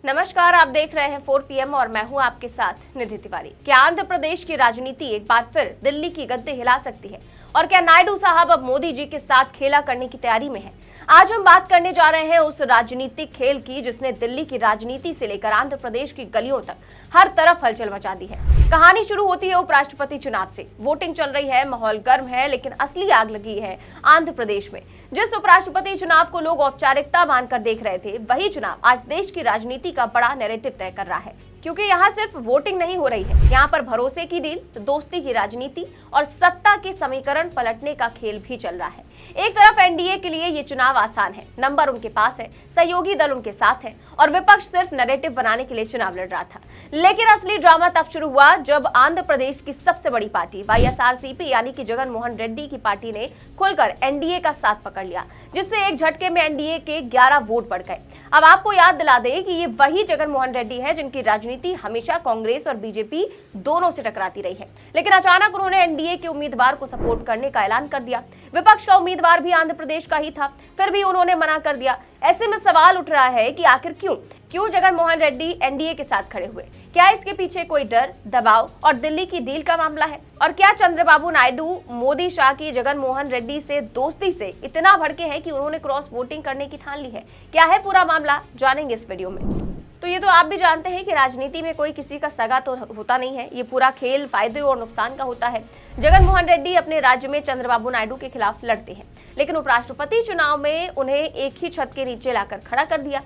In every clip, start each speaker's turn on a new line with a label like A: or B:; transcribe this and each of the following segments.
A: नमस्कार, आप देख रहे हैं 4 PM और मैं हूं आपके साथ निधि तिवारी। क्या आंध्र प्रदेश की राजनीति एक बार फिर दिल्ली की गद्दी हिला सकती है और क्या नायडू साहब अब मोदी जी के साथ खेला करने की तैयारी में है? आज हम बात करने जा रहे हैं उस राजनीतिक खेल की जिसने दिल्ली की राजनीति से लेकर आंध्र प्रदेश की गलियों तक हर तरफ हलचल मचा दी है। कहानी शुरू होती है उपराष्ट्रपति चुनाव से। वोटिंग चल रही है, माहौल गर्म है, लेकिन असली आग लगी है आंध्र प्रदेश में। जिस उपराष्ट्रपति चुनाव को लोग औपचारिकता मानकर देख रहे थे, वही चुनाव आज देश की राजनीति का बड़ा नैरेटिव तय कर रहा है। क्योंकि यहाँ सिर्फ वोटिंग नहीं हो रही है, यहाँ पर भरोसे की डील, दोस्ती की राजनीति और सत्ता के समीकरण पलटने का खेल भी चल रहा है। एक तरफ एनडीए के लिए ये चुनाव आसान है, नंबर उनके पास है, सहयोगी दल उनके साथ है और विपक्ष सिर्फ नैरेटिव बनाने के लिए चुनाव लड़ रहा था। लेकिन असली ड्रामा तब शुरू हुआ जब आंध्र प्रदेश की सबसे बड़ी पार्टी वाईएसआरसीपी यानी कि जगन मोहन रेड्डी की पार्टी ने खुलकर एनडीए का साथ पकड़ लिया, जिससे एक झटके में एनडीए के 11 वोट बढ़ गए। अब आपको याद दिला दें कि ये वही जगन मोहन रेड्डी है जिनकी राजनीति हमेशा कांग्रेस और बीजेपी दोनों से टकराती रही है। लेकिन अचानक उन्होंने एनडीए के उम्मीदवार को सपोर्ट करने का ऐलान कर दिया। विपक्ष का उम्मीदवार भी आंध्र प्रदेश का ही था, फिर भी उन्होंने मना कर दिया। ऐसे में सवाल उठ रहा है कि आखिर क्यों जगन मोहन रेड्डी एनडीए के साथ खड़े हुए? क्या इसके पीछे कोई डर, दबाव और दिल्ली की डील का मामला है? और क्या चंद्रबाबू नायडू मोदी शाह की जगन मोहन रेड्डी से दोस्ती से इतना भड़के हैं कि उन्होंने क्रॉस वोटिंग करने की ठान ली है? क्या है पूरा मामला, जानेंगे इस वीडियो में। तो ये तो आप भी जानते हैं कि राजनीति में कोई किसी का सगा तो होता नहीं है, ये पूरा खेल फायदे और नुकसान का होता है। जगन मोहन रेड्डी अपने राज्य में चंद्रबाबू नायडू के खिलाफ लड़ते हैं, लेकिन उपराष्ट्रपति चुनाव में उन्हें एक ही छत के नीचे लाकर खड़ा कर दिया।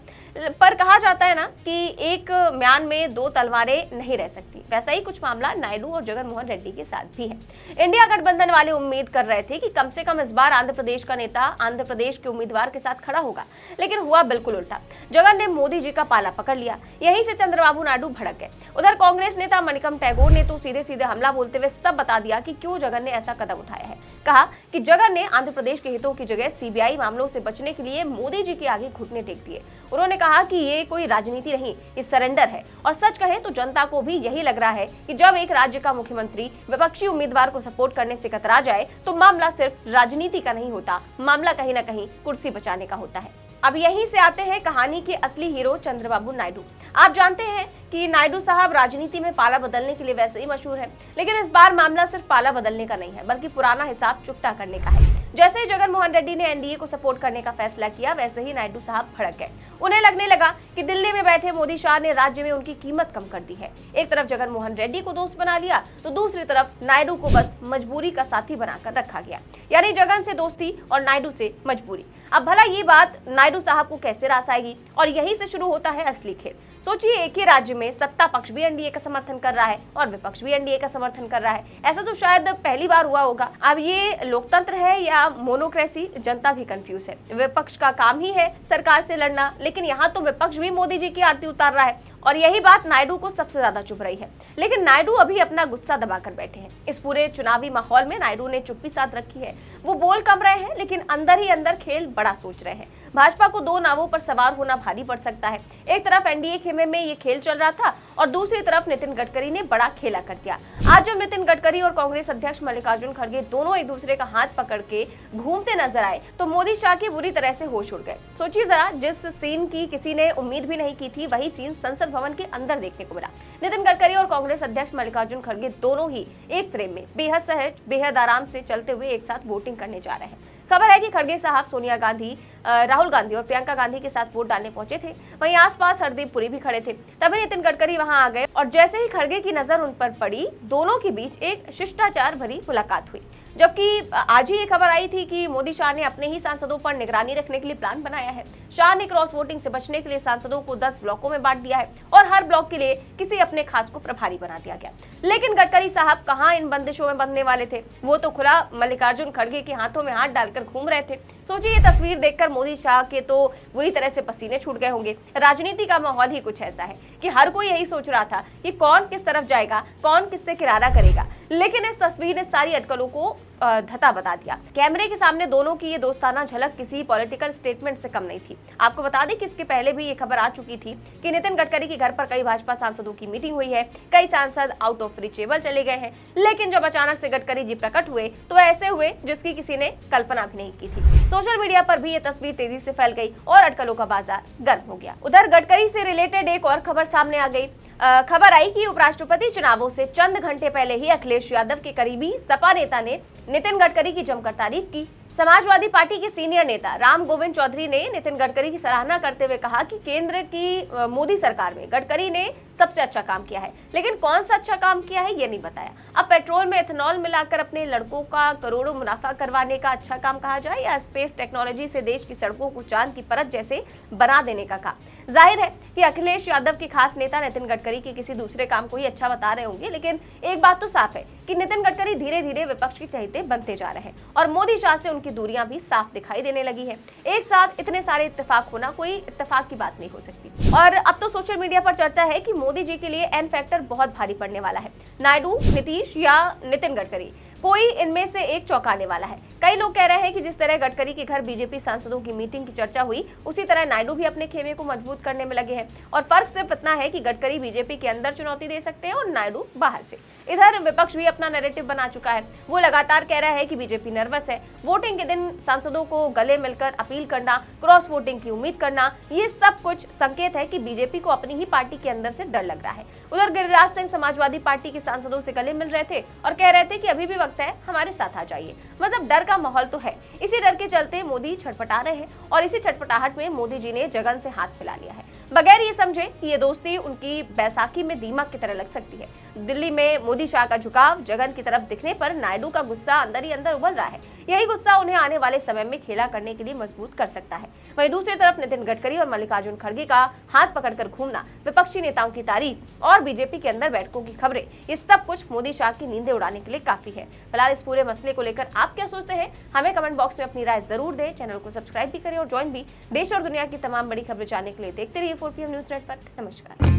A: पर कहा जाता है ना कि एक म्यान में दो तलवारें नहीं रह सकती, वैसा ही कुछ मामला नायडू और जगन मोहन रेड्डी के साथ भी है। इंडिया गठबंधन वाले उम्मीद कर रहे थे कि कम से कम इस बार आंध्र प्रदेश का नेता आंध्र प्रदेश के उम्मीदवार के साथ खड़ा होगा, लेकिन हुआ बिल्कुल उल्टा। जगन ने मोदी जी का पाला पकड़ लिया, यहीं से चंद्रबाबू नायडू भड़क गए। उधर कांग्रेस नेता मणिकम टैगोर ने तो सीधे सीधे हमला बोलते हुए सब बता दिया कि क्यों जगन ने ऐसा कदम उठाया है। कहा कि जगन ने आंध्र प्रदेश के हितों की जगह सीबीआई मामलों से बचने के लिए मोदी जी के आगे घुटने टेक दिए। उन्होंने कहा कि ये कोई राजनीति नहीं, ये सरेंडर है। और सच कहे तो जनता को भी यही लग रहा है कि जब एक राज्य का मुख्यमंत्री विपक्षी उम्मीदवार को सपोर्ट करने से कतरा जाए तो मामला सिर्फ राजनीति का नहीं होता, मामला कहीं ना कहीं कुर्सी बचाने का होता है। अब यहीं से आते हैं कहानी के असली हीरो चंद्रबाबू नायडू। आप जानते हैं कि नायडू साहब राजनीति में पाला बदलने के लिए वैसे ही मशहूर है, लेकिन इस बार मामला सिर्फ पाला बदलने का नहीं है, बल्कि पुराना हिसाब चुकता करने का है। जैसे ही जगन मोहन रेड्डी ने एनडीए को सपोर्ट करने का फैसला किया, वैसे ही नायडू साहब भड़क गए। उन्हें लगने लगा कि दिल्ली में बैठे मोदी शाह ने राज्य में उनकी कीमत कम कर दी है। एक तरफ जगन मोहन रेड्डी को दोस्त बना लिया, तो दूसरी तरफ नायडू को बस मजबूरी का साथी बनाकर रखा गया। यानी जगन से दोस्ती और नायडू से मजबूरी। अब भला ये बात नायडू साहब को कैसे रास आएगी? और यहीं से शुरू होता है असली खेल। सोचिए, एक ही राज्य में सत्ता पक्ष भी एनडीए का समर्थन कर रहा है और विपक्ष भी एनडीए का समर्थन कर रहा है। ऐसा तो शायद पहली बार हुआ होगा। अब ये लोकतंत्र है या मोनोक्रेसी, जनता भी कंफ्यूज है। विपक्ष का काम ही है सरकार से लड़ना, लेकिन यहाँ तो विपक्ष भी मोदी जी की आरती उतार रहा है और यही बात नायडू को सबसे ज्यादा चुभ रही है। लेकिन नायडू अभी अपना गुस्सा दबाकर बैठे हैं। इस पूरे चुनावी माहौल में नायडू ने चुप्पी साध रखी है। वो बोल कम रहे हैं, लेकिन अंदर ही अंदर खेल बड़ा सोच रहे हैं। भाजपा को दो नावों पर सवार होना भारी पड़ सकता है। एक तरफ एनडीए खेमे में ये खेल चल रहा था और दूसरी तरफ नितिन गडकरी ने बड़ा खेला कर दिया। आज जब नितिन गडकरी और कांग्रेस अध्यक्ष मल्लिकार्जुन खड़गे दोनों एक दूसरे का हाथ पकड़ के घूमते नजर आए, तो मोदी शाह के बुरी तरह से होश उड़ गए। सोचिए जरा, जिस सीन की किसी ने उम्मीद भी नहीं की थी, वही सीन संसद भवन के अंदर देखने को मिला। नितिन गडकरी और कांग्रेस अध्यक्ष मल्लिकार्जुन खड़गे दोनों ही एक फ्रेम में बेहद सहज, बेहद आराम से चलते हुए एक साथ वोटिंग करने जा रहे हैं। खबर है कि खड़गे साहब सोनिया गांधी, राहुल गांधी और प्रियंका गांधी के साथ वोट डालने पहुंचे थे। वहीं आसपास हरदीप पुरी भी खड़े थे। तभी नितिन गडकरी वहां आ गए और जैसे ही खड़गे की नजर उन पर पड़ी, दोनों के बीच एक शिष्टाचार भरी मुलाकात हुई। जबकि आज ही ये खबर आई थी कि मोदी शाह ने अपने ही सांसदों पर निगरानी रखने के लिए प्लान बनाया है। शाह ने क्रॉस वोटिंग से बचने के लिए सांसदों को 10 ब्लॉकों में बांट दिया है और हर ब्लॉक के लिए किसी अपने खास को प्रभारी बना दिया गया। लेकिन गडकरी साहब कहां इन बंदिशों में बंधने वाले थे? वो तो खुला मल्लिकार्जुन खड़गे के हाथों में हाथ डालकर घूम रहे थे। सोचिए, ये तस्वीर देखकर मोदी शाह के तो बुरी तरह से पसीने छूट गए होंगे। राजनीति का माहौल ही कुछ ऐसा है कि हर कोई यही सोच रहा था कि कौन किस तरफ जाएगा, कौन किससे किनारा करेगा। लेकिन इस तस्वीर ने सारी अटकलों को धता बता दिया। कैमरे के सामने दोनों की ये दोस्ताना झलक किसी पॉलिटिकल स्टेटमेंट से कम नहीं थी। आपको बता दें कि इसके पहले भी ये खबर आ चुकी थी कि नितिन गडकरी के घर पर कई भाजपा सांसदों की मीटिंग हुई है, कई सांसद आउट ऑफ रीचेबल चले गए हैं, लेकिन जब अचानक से गडकरी जी प्रकट हुए तो ऐसे हुए जिसकी किसी ने कल्पना भी नहीं की थी। सोशल मीडिया पर भी ये तस्वीर तेजी से फैल गई और अटकलों का बाजार गर्म हो गया। उधर गडकरी से रिलेटेड एक और खबर सामने आ गई। खबर आई कि उपराष्ट्रपति चुनावों से चंद घंटे पहले ही अखिलेश यादव के करीबी सपा नेता ने नितिन गडकरी की जमकर तारीफ की। समाजवादी पार्टी के सीनियर नेता राम गोविंद चौधरी ने नितिन गडकरी की सराहना करते हुए कहा कि केंद्र की मोदी सरकार में गडकरी ने सबसे अच्छा काम किया है, लेकिन कौन सा अच्छा काम किया है ये नहीं बताया। अब पेट्रोल में एथेनॉल मिलाकर अपने लड़कों का करोड़ों मुनाफा करवाने का अच्छा काम कहा जाए या स्पेस टेक्नोलॉजी से देश की सड़कों को चांद की परत जैसे बना देने का काम। जाहिर है कि अखिलेश यादव के खास नेता नितिन गडकरी के किसी दूसरे काम को ही अच्छा बता रहे होंगे, लेकिन एक बात तो साफ है कि नितिन गडकरी धीरे धीरे विपक्ष के चहेते बनते जा रहे हैं और मोदी शाह से उनकी दूरियां भी साफ दिखाई देने लगी है। एक साथ इतने सारे इत्तेफाक होना कोई इत्तेफाक की बात नहीं हो सकती। और अब तो सोशल मीडिया पर चर्चा है कि मोदी जी के लिए एन फैक्टर बहुत भारी पड़ने वाला है। नायडू, नीतीश या नितिन गडकरी, कोई इनमें से एक चौंकाने वाला है। कई लोग कह रहे हैं कि जिस तरह गडकरी के घर बीजेपी सांसदों की मीटिंग की चर्चा हुई, उसी तरह नायडू भी अपने खेमे को मजबूत करने में लगे हैं और फर्क सिर्फ इतना है कि गडकरी बीजेपी के अंदर चुनौती दे सकते हैं और नायडू बाहर से। इधर विपक्ष भी अपना नैरेटिव बना चुका है। वो लगातार कह रहा है कि बीजेपी नर्वस है। वोटिंग के दिन सांसदों को गले मिलकर अपील करना, क्रॉस वोटिंग की उम्मीद करना, ये सब कुछ संकेत है कि बीजेपी को अपनी ही पार्टी के अंदर से डर लग रहा है। उधर गिरिराज सिंह समाजवादी पार्टी के सांसदों से गले मिल रहे थे और कह रहे थे कि अभी भी वक्त है, हमारे साथ आ जाइए। मतलब डर का माहौल तो है। इसी डर के चलते मोदी छटपटा रहे हैं और इसी छटपटाहट में मोदी जी ने जगन से हाथ मिला लिया है, बगैर ये समझे कि ये दोस्ती उनकी बैसाखी में दीमक की तरह लग सकती है। दिल्ली में मोदी शाह का झुकाव जगन की तरफ दिखने पर नायडू का गुस्सा अंदर ही अंदर उबल रहा है। यही गुस्सा उन्हें आने वाले समय में खेला करने के लिए मजबूत कर सकता है। वहीं दूसरी तरफ नितिन गडकरी और मल्लिकार्जुन खड़गे का हाथ पकड़कर घूमना, विपक्षी नेताओं की तारीफ और बीजेपी के अंदर बैठकों की खबरें, ये सब कुछ मोदी शाह की नींदें उड़ाने के लिए काफी है। फिलहाल इस पूरे मसले को लेकर आप क्या सोचते हैं, हमें कमेंट बॉक्स में अपनी राय जरूर दें। चैनल को सब्सक्राइब भी करें और ज्वाइन भी देश और दुनिया की तमाम बड़ी खबरें जानने के लिए देखते रहिए 4 PM न्यूज नेटवर्क। नमस्कार।